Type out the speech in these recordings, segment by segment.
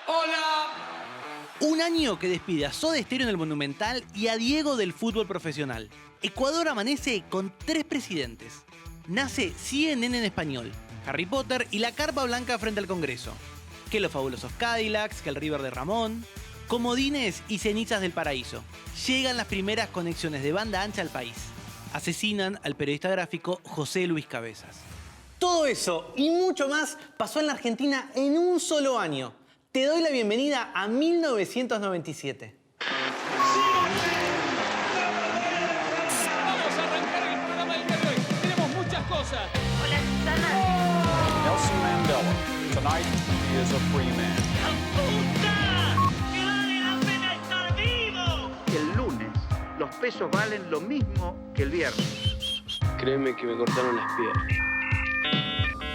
Hola. Un año que despide a Soda Stereo en el Monumental y a Diego del fútbol profesional. Ecuador amanece con 3 presidentes. Nace CNN en español, Harry Potter y la carpa blanca frente al Congreso. Que los fabulosos Cadillacs, que el River de Ramón, comodines y cenizas del paraíso. Llegan las primeras conexiones de banda ancha al país. Asesinan al periodista gráfico José Luis Cabezas. Todo eso y mucho más pasó en la Argentina en un solo año. Te doy la bienvenida a 1997. Vamos a arrancar el programa del día de hoy. Tenemos muchas cosas. Hola, Susana. Nelson Mandela. Tonight he is a free man. ¡Puta! ¡Que vale la pena estar vivo! El lunes los pesos valen lo mismo que el viernes. Créeme que me cortaron las piernas.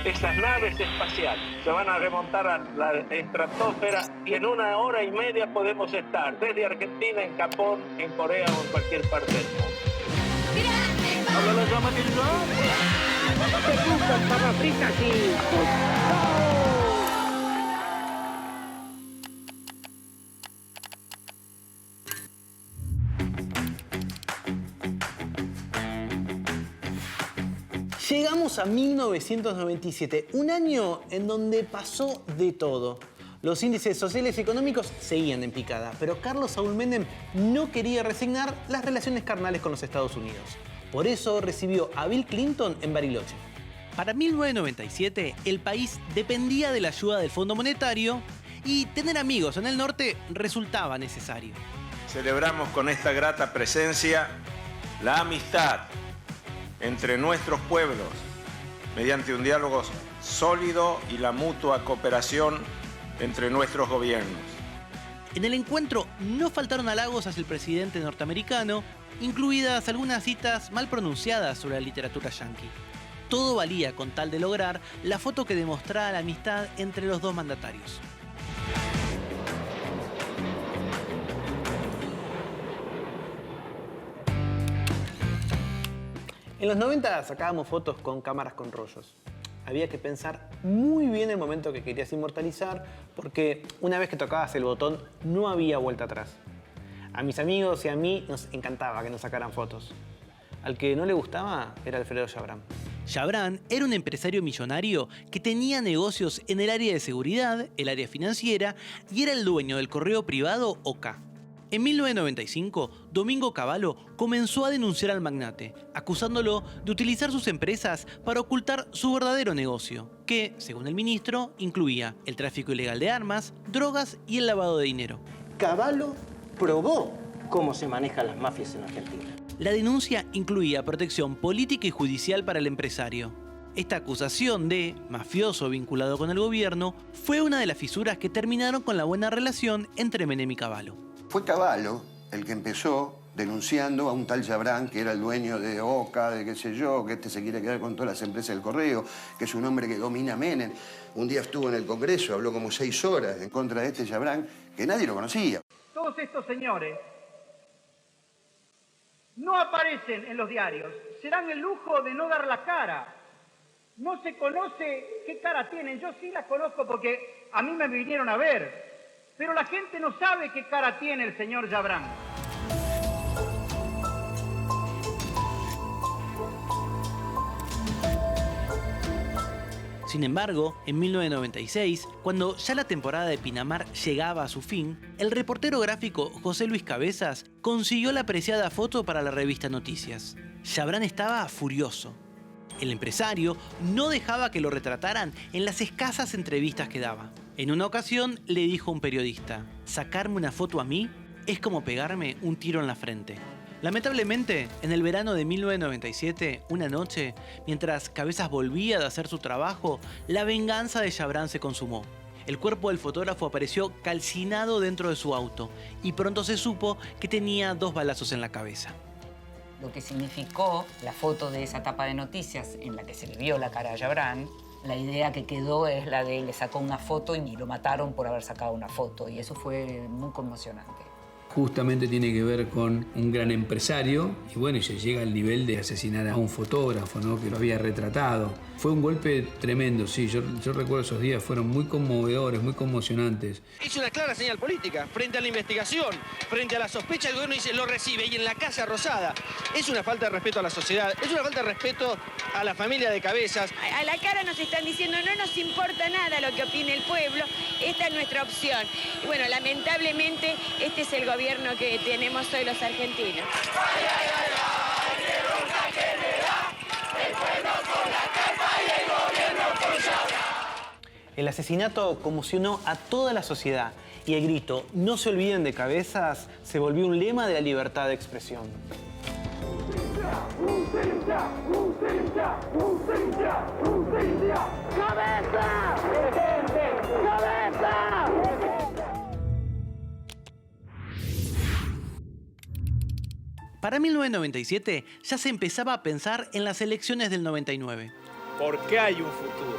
Esas naves espaciales se van a remontar a la estratosfera y en 1 hora y media podemos estar desde Argentina, en Japón, en Corea o en cualquier parte del mundo. ¡Habla la llama del ¡Se puso papas fritas y... Llegamos a 1997, un año en donde pasó de todo. Los índices sociales y económicos seguían en picada, pero Carlos Saúl Menem no quería resignar las relaciones carnales con los Estados Unidos. Por eso recibió a Bill Clinton en Bariloche. Para 1997, el país dependía de la ayuda del Fondo Monetario y tener amigos en el norte resultaba necesario. Celebramos con esta grata presencia la amistad entre nuestros pueblos mediante un diálogo sólido y la mutua cooperación entre nuestros gobiernos. En el encuentro no faltaron halagos hacia el presidente norteamericano, incluidas algunas citas mal pronunciadas sobre la literatura yanqui. Todo valía con tal de lograr la foto que demostraba la amistad entre los dos mandatarios. En los 90 sacábamos fotos con cámaras con rollos. Había que pensar muy bien el momento que querías inmortalizar, porque una vez que tocabas el botón no había vuelta atrás. A mis amigos y a mí nos encantaba que nos sacaran fotos. Al que no le gustaba era Alfredo Chabrán. Chabrán era un empresario millonario que tenía negocios en el área de seguridad, el área financiera y era el dueño del correo privado OK. En 1995, Domingo Cavallo comenzó a denunciar al magnate, acusándolo de utilizar sus empresas para ocultar su verdadero negocio, que, según el ministro, incluía el tráfico ilegal de armas, drogas y el lavado de dinero. Cavallo probó cómo se manejan las mafias en Argentina. La denuncia incluía protección política y judicial para el empresario. Esta acusación de mafioso vinculado con el gobierno fue una de las fisuras que terminaron con la buena relación entre Menem y Cavallo. Fue Cavallo el que empezó denunciando a un tal Chabrán, que era el dueño de OCA, de qué sé yo, que se quiere quedar con todas las empresas del correo, que es un hombre que domina Menem. Un día estuvo en el Congreso, habló como 6 horas en contra de este Chabrán, que nadie lo conocía. Todos estos señores no aparecen en los diarios, se dan el lujo de no dar la cara. No se conoce qué cara tienen, yo sí las conozco porque a mí me vinieron a ver. Pero la gente no sabe qué cara tiene el señor Chabrán. Sin embargo, en 1996, cuando ya la temporada de Pinamar llegaba a su fin, el reportero gráfico José Luis Cabezas consiguió la apreciada foto para la revista Noticias. Chabrán estaba furioso. El empresario no dejaba que lo retrataran en las escasas entrevistas que daba. En una ocasión le dijo a un periodista: «Sacarme una foto a mí es como pegarme un tiro en la frente». Lamentablemente, en el verano de 1997, una noche, mientras Cabezas volvía de hacer su trabajo, la venganza de Chabrán se consumó. El cuerpo del fotógrafo apareció calcinado dentro de su auto y pronto se supo que tenía 2 balazos en la cabeza. Lo que significó la foto de esa tapa de noticias en la que se le vio la cara a Chabrán, la idea que quedó es la de le sacó una foto y lo mataron por haber sacado una foto, y eso fue muy conmocionante. justamente tiene que ver con un gran empresario y bueno, y se llega al nivel de asesinar a un fotógrafo, ¿no? Que lo había retratado. Fue un golpe tremendo, sí, yo recuerdo esos días, fueron muy conmovedores, muy conmocionantes. Es una clara señal política, frente a la investigación, frente a la sospecha, el gobierno dice, lo recibe, y en la Casa Rosada. Es una falta de respeto a la sociedad, es una falta de respeto a la familia de Cabezas. A la cara nos están diciendo, no nos importa nada lo que opine el pueblo, esta es nuestra opción. Y bueno, lamentablemente, este es el gobierno que tenemos hoy los argentinos. El asesinato conmocionó a toda la sociedad y el grito "no se olviden de Cabezas" se volvió un lema de la libertad de expresión. ¡Cabeza! ¡Cabeza! Para 1997 ya se empezaba a pensar en las elecciones del 99. Porque hay un futuro,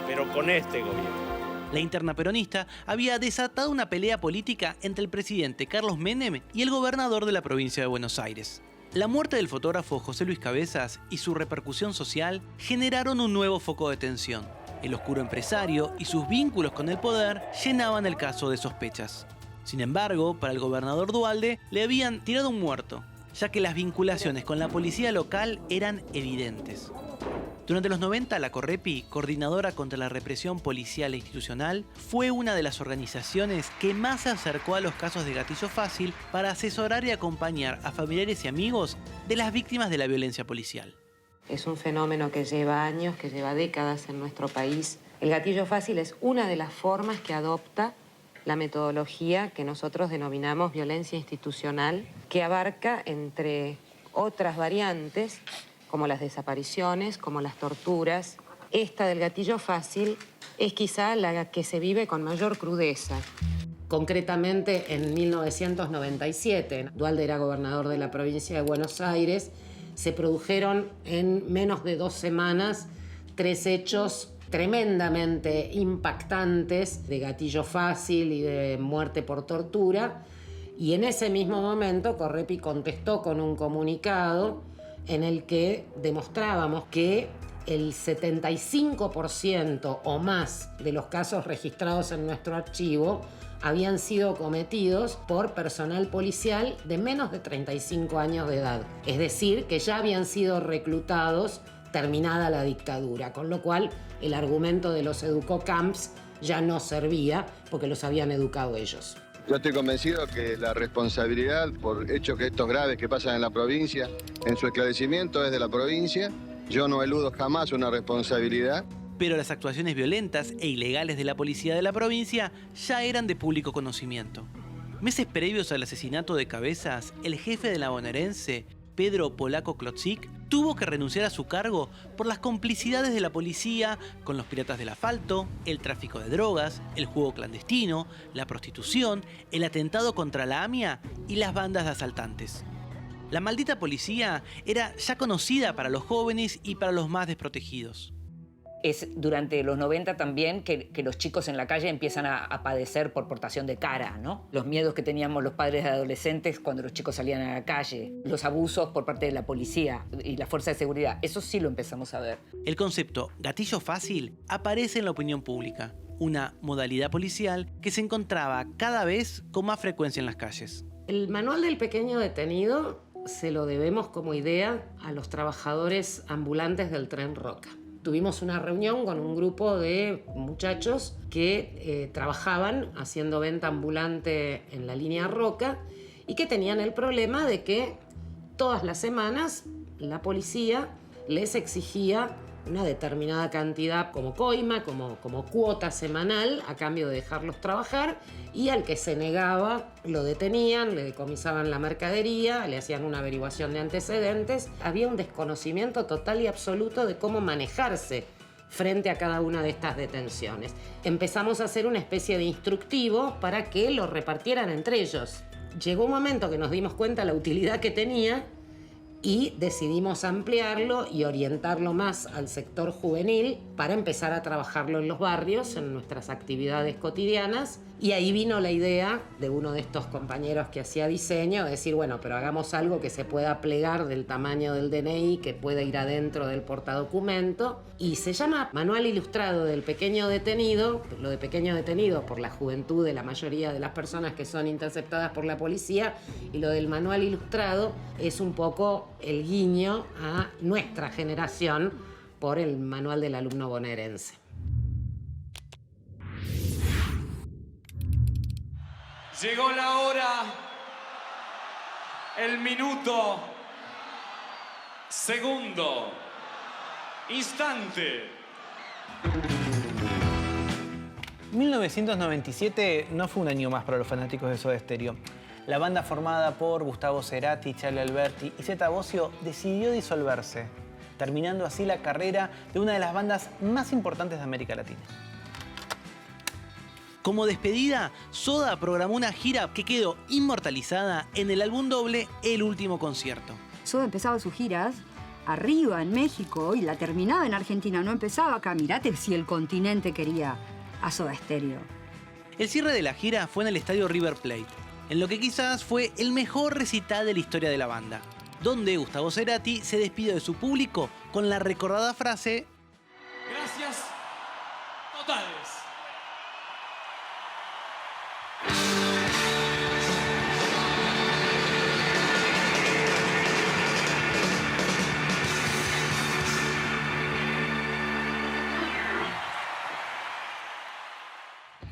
pero con este gobierno. La interna peronista había desatado una pelea política entre el presidente Carlos Menem y el gobernador de la provincia de Buenos Aires. La muerte del fotógrafo José Luis Cabezas y su repercusión social generaron un nuevo foco de tensión. El oscuro empresario y sus vínculos con el poder llenaban el caso de sospechas. Sin embargo, para el gobernador Duhalde le habían tirado un muerto, ya que las vinculaciones con la policía local eran evidentes. Durante los 90, la Correpi, coordinadora contra la represión policial e institucional, fue una de las organizaciones que más se acercó a los casos de gatillo fácil para asesorar y acompañar a familiares y amigos de las víctimas de la violencia policial. Es un fenómeno que lleva años, que lleva décadas en nuestro país. El gatillo fácil es una de las formas que adopta la metodología que nosotros denominamos violencia institucional, que abarca, entre otras variantes, como las desapariciones, como las torturas. Esta del gatillo fácil es quizá la que se vive con mayor crudeza. Concretamente, en 1997, Duhalde era gobernador de la provincia de Buenos Aires, se produjeron en menos de 2 semanas 3 hechos tremendamente impactantes de gatillo fácil y de muerte por tortura. Y en ese mismo momento, Correpi contestó con un comunicado en el que demostrábamos que el 75% o más de los casos registrados en nuestro archivo habían sido cometidos por personal policial de menos de 35 años de edad. Es decir, que ya habían sido reclutados terminada la dictadura, con lo cual el argumento de los educocamps ya no servía porque los habían educado ellos. Yo estoy convencido que la responsabilidad por hechos que estos graves que pasan en la provincia, en su esclarecimiento es de la provincia. Yo no eludo jamás una responsabilidad. Pero las actuaciones violentas e ilegales de la policía de la provincia ya eran de público conocimiento. Meses previos al asesinato de Cabezas, el jefe de la bonaerense, Pedro Polaco Klotzik, tuvo que renunciar a su cargo por las complicidades de la policía con los piratas del asfalto, el tráfico de drogas, el juego clandestino, la prostitución, el atentado contra la AMIA y las bandas de asaltantes. La maldita policía era ya conocida para los jóvenes y para los más desprotegidos. Es durante los 90 también que los chicos en la calle empiezan a padecer por portación de cara, ¿no? Los miedos que teníamos los padres de adolescentes cuando los chicos salían a la calle, los abusos por parte de la policía y la fuerza de seguridad, eso sí lo empezamos a ver. El concepto gatillo fácil aparece en la opinión pública, una modalidad policial que se encontraba cada vez con más frecuencia en las calles. El manual del pequeño detenido se lo debemos como idea a los trabajadores ambulantes del Tren Roca. Tuvimos una reunión con un grupo de muchachos que trabajaban haciendo venta ambulante en la línea Roca y que tenían el problema de que todas las semanas la policía les exigía una determinada cantidad como coima, como cuota semanal a cambio de dejarlos trabajar, y al que se negaba lo detenían, le decomisaban la mercadería, le hacían una averiguación de antecedentes. Había un desconocimiento total y absoluto de cómo manejarse frente a cada una de estas detenciones. Empezamos a hacer una especie de instructivo para que lo repartieran entre ellos. Llegó un momento que nos dimos cuenta de la utilidad que tenía y decidimos ampliarlo y orientarlo más al sector juvenil para empezar a trabajarlo en los barrios, en nuestras actividades cotidianas, Y ahí vino la idea de uno de estos compañeros que hacía diseño, de decir, bueno, pero hagamos algo que se pueda plegar del tamaño del DNI, que pueda ir adentro del portadocumento. Y se llama Manual Ilustrado del Pequeño Detenido. Lo de pequeño detenido por la juventud de la mayoría de las personas que son interceptadas por la policía. Y lo del Manual Ilustrado es un poco el guiño a nuestra generación por el Manual del Alumno Bonaerense. Llegó la hora, el minuto, segundo, instante. 1997 no fue un año más para los fanáticos de Soda Stereo. La banda formada por Gustavo Cerati, Charlie Alberti y Zeta Bosio decidió disolverse, terminando así la carrera de una de las bandas más importantes de América Latina. Como despedida, Soda programó una gira que quedó inmortalizada en el álbum doble El Último Concierto. Soda empezaba sus giras arriba en México y la terminaba en Argentina, no empezaba acá. Mirate si el continente quería a Soda Stereo. El cierre de la gira fue en el estadio River Plate, en lo que quizás fue el mejor recital de la historia de la banda, donde Gustavo Cerati se despidió de su público con la recordada frase: Gracias totales.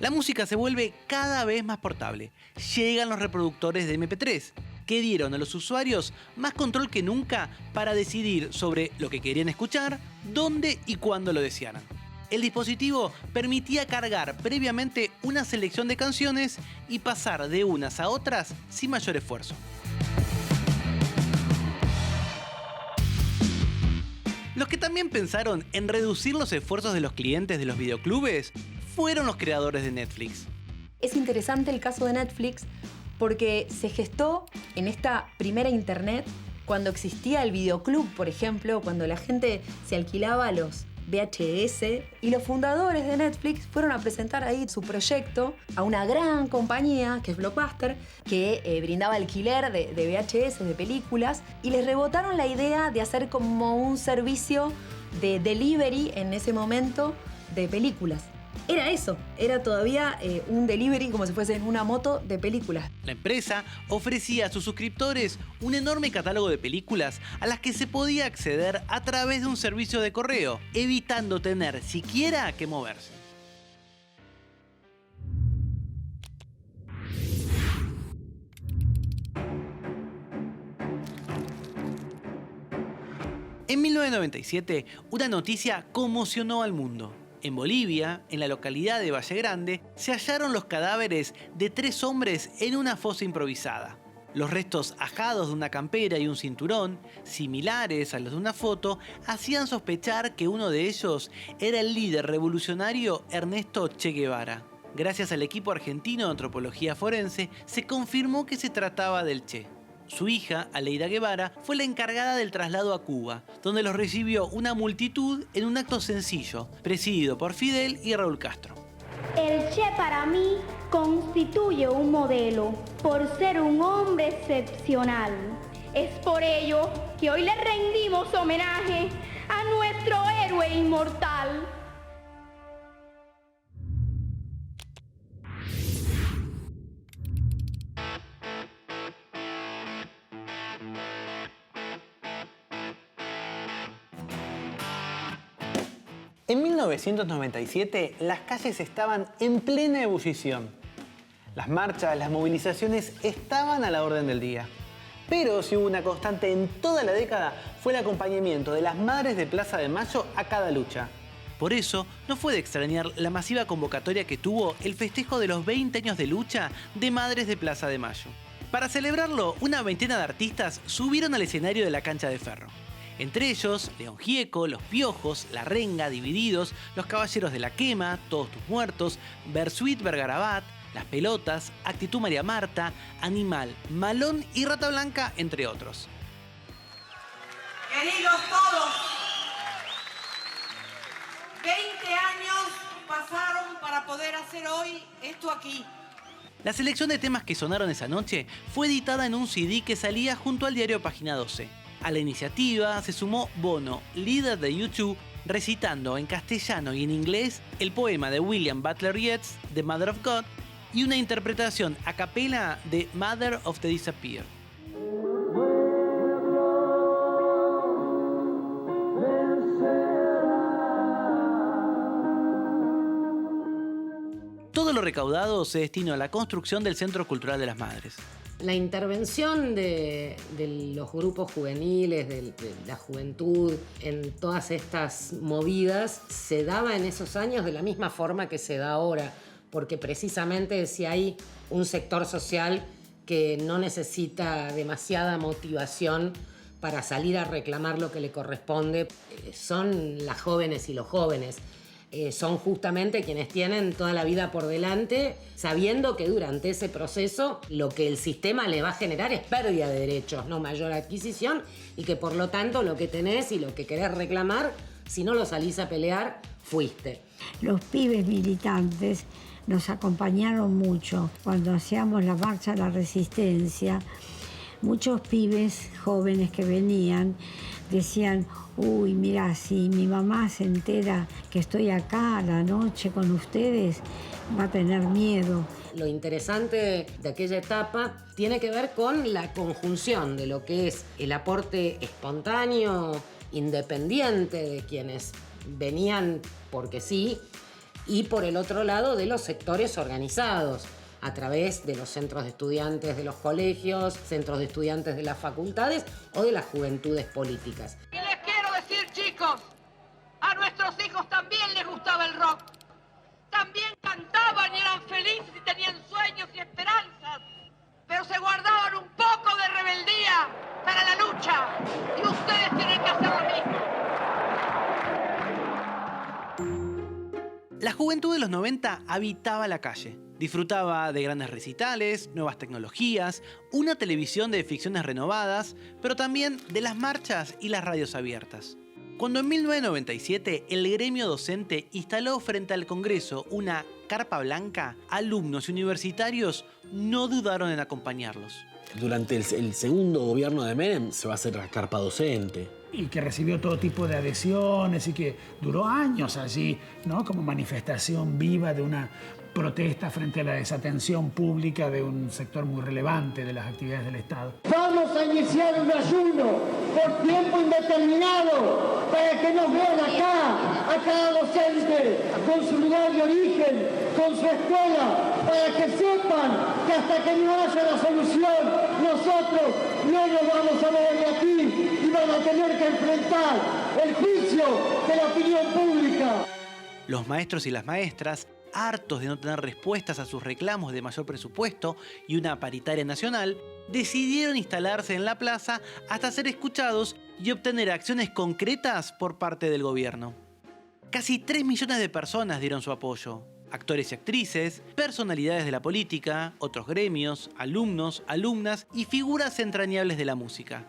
La música se vuelve cada vez más portable. Llegan los reproductores de MP3, que dieron a los usuarios más control que nunca para decidir sobre lo que querían escuchar, dónde y cuándo lo desearan. El dispositivo permitía cargar previamente una selección de canciones y pasar de unas a otras sin mayor esfuerzo. Los que también pensaron en reducir los esfuerzos de los clientes de los videoclubes fueron los creadores de Netflix. Es interesante el caso de Netflix porque se gestó en esta primera internet cuando existía el videoclub, por ejemplo, cuando la gente se alquilaba los VHS, y los fundadores de Netflix fueron a presentar ahí su proyecto a una gran compañía que es Blockbuster, que brindaba alquiler de VHS, de películas, y les rebotaron la idea de hacer como un servicio de delivery en ese momento de películas. Era eso, era todavía un delivery como si fuese en una moto de películas. La empresa ofrecía a sus suscriptores un enorme catálogo de películas a las que se podía acceder a través de un servicio de correo, evitando tener siquiera que moverse. En 1997, una noticia conmocionó al mundo. En Bolivia, en la localidad de Valle Grande, se hallaron los cadáveres de 3 hombres en una fosa improvisada. Los restos ajados de una campera y un cinturón, similares a los de una foto, hacían sospechar que uno de ellos era el líder revolucionario Ernesto Che Guevara. Gracias al equipo argentino de antropología forense, se confirmó que se trataba del Che. Su hija, Aleida Guevara, fue la encargada del traslado a Cuba, donde los recibió una multitud en un acto sencillo, presidido por Fidel y Raúl Castro. El Che para mí constituye un modelo por ser un hombre excepcional. Es por ello que hoy le rendimos homenaje a nuestro héroe inmortal. En 1997, las calles estaban en plena ebullición. Las marchas, las movilizaciones estaban a la orden del día. Pero si hubo una constante en toda la década, fue el acompañamiento de las madres de Plaza de Mayo a cada lucha. Por eso, no fue de extrañar la masiva convocatoria que tuvo el festejo de los 20 años de lucha de Madres de Plaza de Mayo. Para celebrarlo, una veintena de artistas subieron al escenario de la cancha de Ferro. Entre ellos, León Gieco, Los Piojos, La Renga, Divididos, Los Caballeros de la Quema, Todos tus muertos, Bersuit Vergarabat, Las Pelotas, Actitud María Marta, Animal, Malón y Rata Blanca, entre otros. Queridos todos, 20 años pasaron para poder hacer hoy esto aquí. La selección de temas que sonaron esa noche fue editada en un CD que salía junto al diario Página 12. A la iniciativa se sumó Bono, líder de U2, recitando en castellano y en inglés el poema de William Butler Yeats, The Mother of God, y una interpretación a capela de Mother of the Disappeared. Todo lo recaudado se destinó a la construcción del Centro Cultural de las Madres. La intervención de los grupos juveniles, de la juventud, en todas estas movidas, se daba en esos años de la misma forma que se da ahora, porque precisamente si hay un sector social que no necesita demasiada motivación para salir a reclamar lo que le corresponde, son las jóvenes y los jóvenes. Son justamente quienes tienen toda la vida por delante, sabiendo que durante ese proceso lo que el sistema le va a generar es pérdida de derechos, no mayor adquisición, y que por lo tanto lo que tenés y lo que querés reclamar, si no lo salís a pelear, fuiste. Los pibes militantes nos acompañaron mucho cuando hacíamos la marcha a la resistencia. Muchos pibes jóvenes que venían decían: uy, mira, si mi mamá se entera que estoy acá a la noche con ustedes, va a tener miedo. Lo interesante de aquella etapa tiene que ver con la conjunción de lo que es el aporte espontáneo, independiente de quienes venían porque sí, y por el otro lado de los sectores organizados, a través de los centros de estudiantes de los colegios, centros de estudiantes de las facultades o de las juventudes políticas. Y les quiero decir, chicos, a nuestros hijos también les gustaba el rock. También cantaban y eran felices y tenían sueños y esperanzas, pero se guardaban un poco de rebeldía para la lucha. Y ustedes tienen que hacer lo mismo. La juventud de los 90 habitaba la calle. Disfrutaba de grandes recitales, nuevas tecnologías, una televisión de ficciones renovadas, pero también de las marchas y las radios abiertas. Cuando en 1997 el gremio docente instaló frente al Congreso una carpa blanca, alumnos y universitarios no dudaron en acompañarlos. Durante el segundo gobierno de Menem se va a hacer la carpa docente. Y que recibió todo tipo de adhesiones y que duró años allí, ¿no? Como manifestación viva de una protesta frente a la desatención pública de un sector muy relevante de las actividades del Estado. Vamos a iniciar un ayuno por tiempo indeterminado para que nos vean acá, a cada docente, con su lugar de origen, con su escuela, para que sepan que hasta que no haya la solución, nosotros no nos vamos a mover de aquí y van a tener que enfrentar el juicio de la opinión pública. Los maestros y las maestras, hartos de no tener respuestas a sus reclamos de mayor presupuesto y una paritaria nacional, decidieron instalarse en la plaza hasta ser escuchados y obtener acciones concretas por parte del gobierno. Casi 3 millones de personas dieron su apoyo. Actores y actrices, personalidades de la política, otros gremios, alumnos, alumnas y figuras entrañables de la música.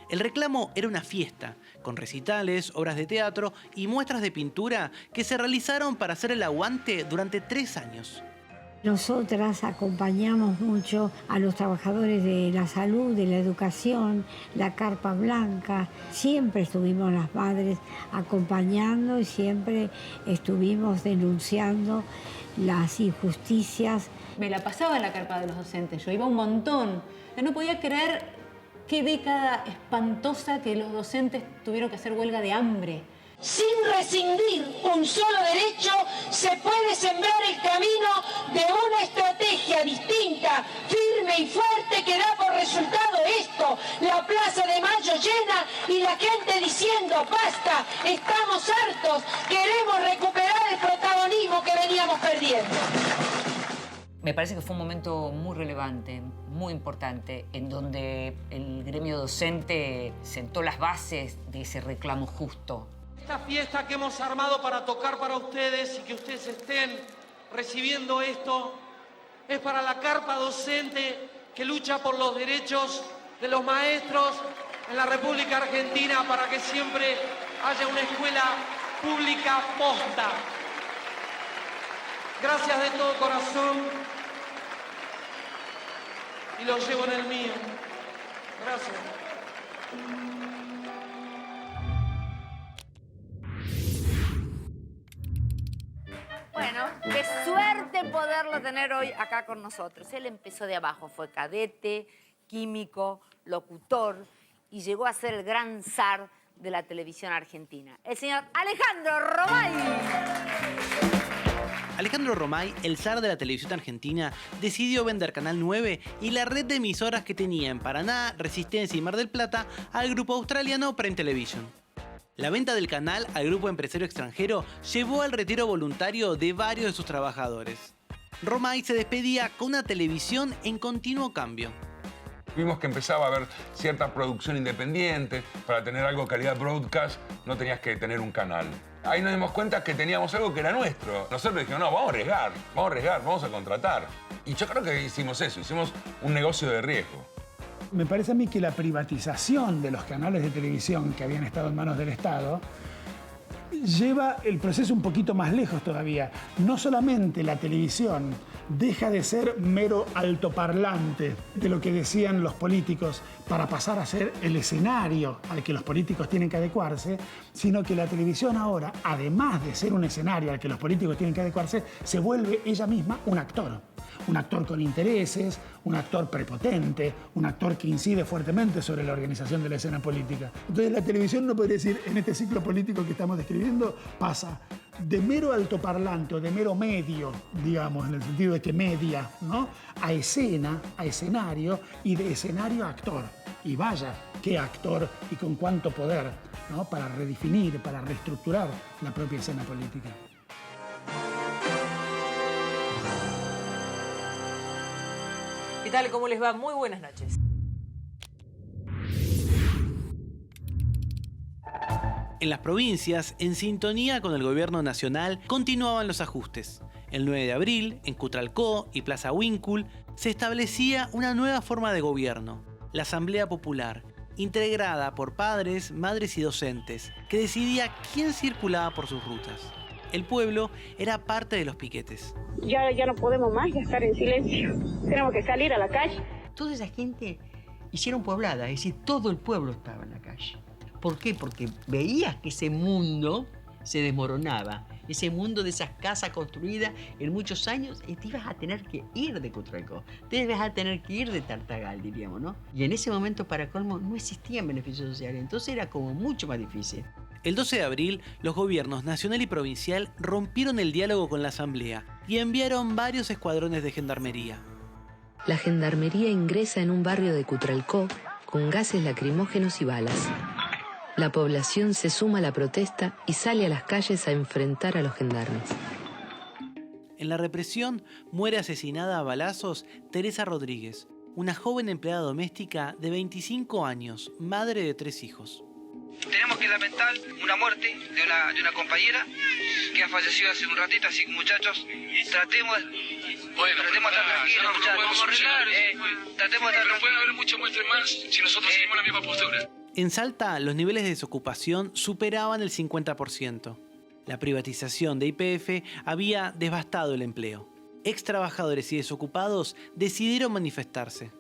El reclamo era una fiesta, con recitales, obras de teatro y muestras de pintura que se realizaron para hacer el aguante durante 3 años. Nosotras acompañamos mucho a los trabajadores de la salud, de la educación, la carpa blanca. Siempre estuvimos las madres acompañando y siempre estuvimos denunciando las injusticias. Me la pasaba en la carpa de los docentes, yo iba un montón. Yo no podía creer qué década espantosa que los docentes tuvieron que hacer huelga de hambre. Sin rescindir un solo derecho, se puede sembrar el camino de una estrategia distinta, firme y fuerte que da por resultado esto: la Plaza de Mayo llena y la gente diciendo basta, estamos hartos, queremos recuperar el protagonismo que veníamos perdiendo. Me parece que fue un momento muy relevante, muy importante, en donde el gremio docente sentó las bases de ese reclamo justo. Esta fiesta que hemos armado para tocar para ustedes y que ustedes estén recibiendo esto es para la carpa docente que lucha por los derechos de los maestros en la República Argentina, para que siempre haya una escuela pública posta. Gracias de todo corazón y lo llevo en el mío. Gracias. Bueno, qué suerte poderlo tener hoy acá con nosotros. Él empezó de abajo, fue cadete, químico, locutor y llegó a ser el gran zar de la televisión argentina. El señor Alejandro Romay. Alejandro Romay, el zar de la televisión argentina, decidió vender Canal 9 y la red de emisoras que tenía en Paraná, Resistencia y Mar del Plata al grupo australiano Prime Television. La venta del canal al grupo empresario extranjero llevó al retiro voluntario de varios de sus trabajadores. Romay se despedía con una televisión en continuo cambio. Vimos que empezaba a haber cierta producción independiente. Para tener algo de calidad broadcast no tenías que tener un canal. Ahí nos dimos cuenta que teníamos algo que era nuestro. Nosotros dijimos, no, vamos a arriesgar, vamos a contratar. Y yo creo que hicimos eso, hicimos un negocio de riesgo. Me parece a mí que la privatización de los canales de televisión que habían estado en manos del Estado lleva el proceso un poquito más lejos todavía. No solamente la televisión deja de ser mero altoparlante de lo que decían los políticos para pasar a ser el escenario al que los políticos tienen que adecuarse, sino que la televisión ahora, además de ser un escenario al que los políticos tienen que adecuarse, se vuelve ella misma un actor. Un actor con intereses, un actor prepotente, un actor que incide fuertemente sobre la organización de la escena política. Entonces la televisión, no podría decir, en este ciclo político que estamos describiendo, pasa de mero altoparlante o de mero medio, digamos, en el sentido de que media, ¿no?, a escena, a escenario, y de escenario a actor. Y vaya, qué actor y con cuánto poder, ¿no?, para redefinir, para reestructurar la propia escena política. ¿Qué tal? ¿Cómo les va? Muy buenas noches. En las provincias, en sintonía con el gobierno nacional, continuaban los ajustes. El 9 de abril, en Cutralcó y Plaza Huíncul, se establecía una nueva forma de gobierno, la Asamblea Popular, integrada por padres, madres y docentes, que decidía quién circulaba por sus rutas. El pueblo era parte de los piquetes. Ya no podemos más estar en silencio. Tenemos que salir a la calle. Toda esa gente hicieron poblada, es decir, todo el pueblo estaba en la calle. ¿Por qué? Porque veías que ese mundo se desmoronaba. Ese mundo de esas casas construidas en muchos años, y te ibas a tener que ir de Cutralcó, te ibas a tener que ir de Tartagal, diríamos, ¿no? Y en ese momento, para colmo, no existían beneficios sociales, entonces era como mucho más difícil. El 12 de abril, los gobiernos nacional y provincial rompieron el diálogo con la Asamblea y enviaron varios escuadrones de gendarmería. La gendarmería ingresa en un barrio de Cutralcó con gases lacrimógenos y balas. La población se suma a la protesta y sale a las calles a enfrentar a los gendarmes. En la represión muere asesinada a balazos Teresa Rodríguez, una joven empleada doméstica de 25 años, madre de 3 hijos. Tenemos que lamentar una muerte de una compañera que ha fallecido hace un ratito, así que muchachos, tratemos de estar tranquilos, muchachos. Tratemos de estar tranquilos. No puede haber mucha muerte más si nosotros seguimos la misma postura. En Salta, los niveles de desocupación superaban el 50%. La privatización de YPF había devastado el empleo. Ex trabajadores y desocupados decidieron manifestarse.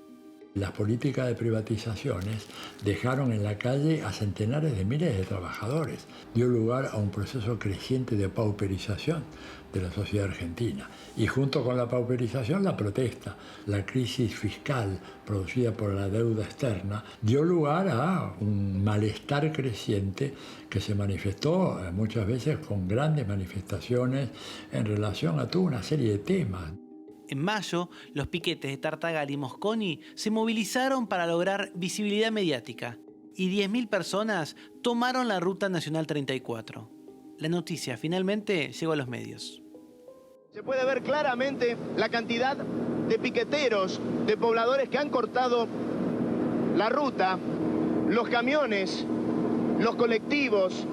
Las políticas de privatizaciones dejaron en la calle a centenares de miles de trabajadores. Dio lugar a un proceso creciente de pauperización de la sociedad argentina. Y junto con la pauperización, la protesta, la crisis fiscal producida por la deuda externa, dio lugar a un malestar creciente que se manifestó muchas veces con grandes manifestaciones en relación a toda una serie de temas. En mayo, los piquetes de Tartagal y Mosconi se movilizaron para lograr visibilidad mediática y 10.000 personas tomaron la Ruta Nacional 34. La noticia finalmente llegó a los medios. Se puede ver claramente la cantidad de piqueteros, de pobladores que han cortado la ruta, los camiones, los colectivos,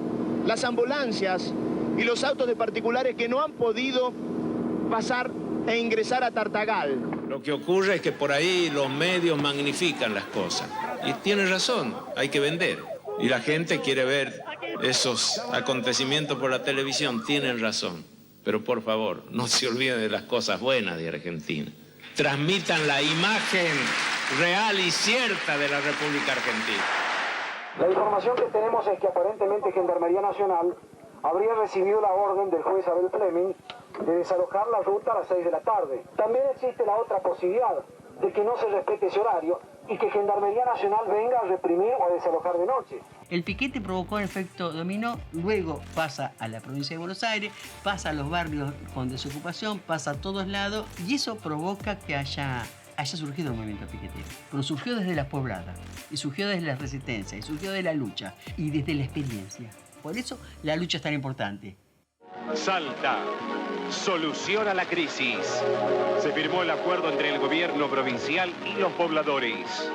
las ambulancias y los autos de particulares que no han podido pasar e ingresar a Tartagal. Lo que ocurre es que por ahí los medios magnifican las cosas. Y tienen razón, hay que vender. Y la gente quiere ver esos acontecimientos por la televisión, tienen razón. pero por favor, no se olviden de las cosas buenas de Argentina. Transmitan la imagen real y cierta de la República Argentina. La información que tenemos es que aparentemente Gendarmería Nacional habría recibido la orden del juez Abel Fleming de desalojar la ruta a las 6 de la tarde. También existe la otra posibilidad de que no se respete ese horario y que Gendarmería Nacional venga a reprimir o a desalojar de noche. El piquete provocó un efecto dominó, luego pasa a la provincia de Buenos Aires, pasa a los barrios con desocupación, pasa a todos lados y eso provoca que haya surgido el movimiento piquetero. Pero surgió desde las pobladas, y surgió desde la resistencia, y surgió de la lucha, y desde la experiencia. Por eso la lucha es tan importante. Salta. Solución a la crisis. Se firmó el acuerdo entre el gobierno provincial y los pobladores.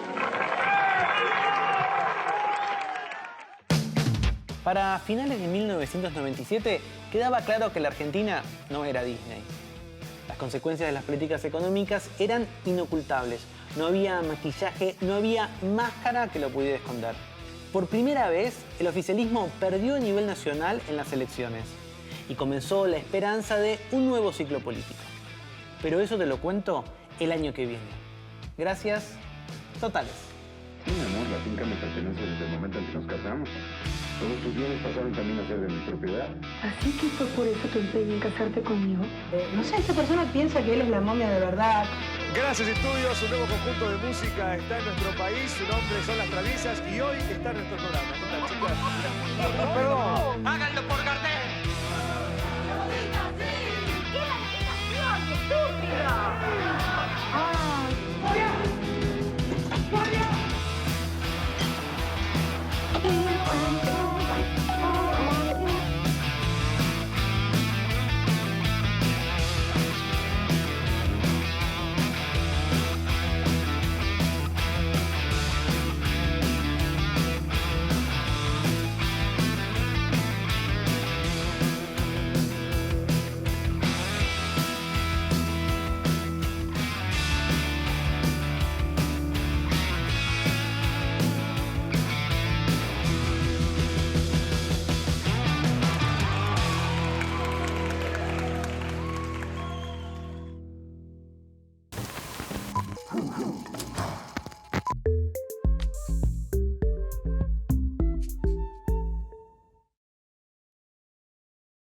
Para finales de 1997 quedaba claro que la Argentina no era Disney. Las consecuencias de las políticas económicas eran inocultables. No había maquillaje, no había máscara que lo pudiera esconder. Por primera vez, el oficialismo perdió a nivel nacional en las elecciones y comenzó la esperanza de un nuevo ciclo político. Pero eso te lo cuento el año que viene. Gracias totales. Sí, mi amor, la finca me pertenece desde el momento en que nos casamos. Todos tus bienes pasaron también a ser de mi propiedad. ¿Así que fue por eso tu empeño en casarte conmigo? No sé, esta persona piensa que él es la momia de verdad. Gracias Estudios, un nuevo conjunto de música está en nuestro país, su nombre son Las Traviesas y hoy está en nuestro programa. ¿Qué tal, chicas? Perdón. ¡Háganlo por Gardel!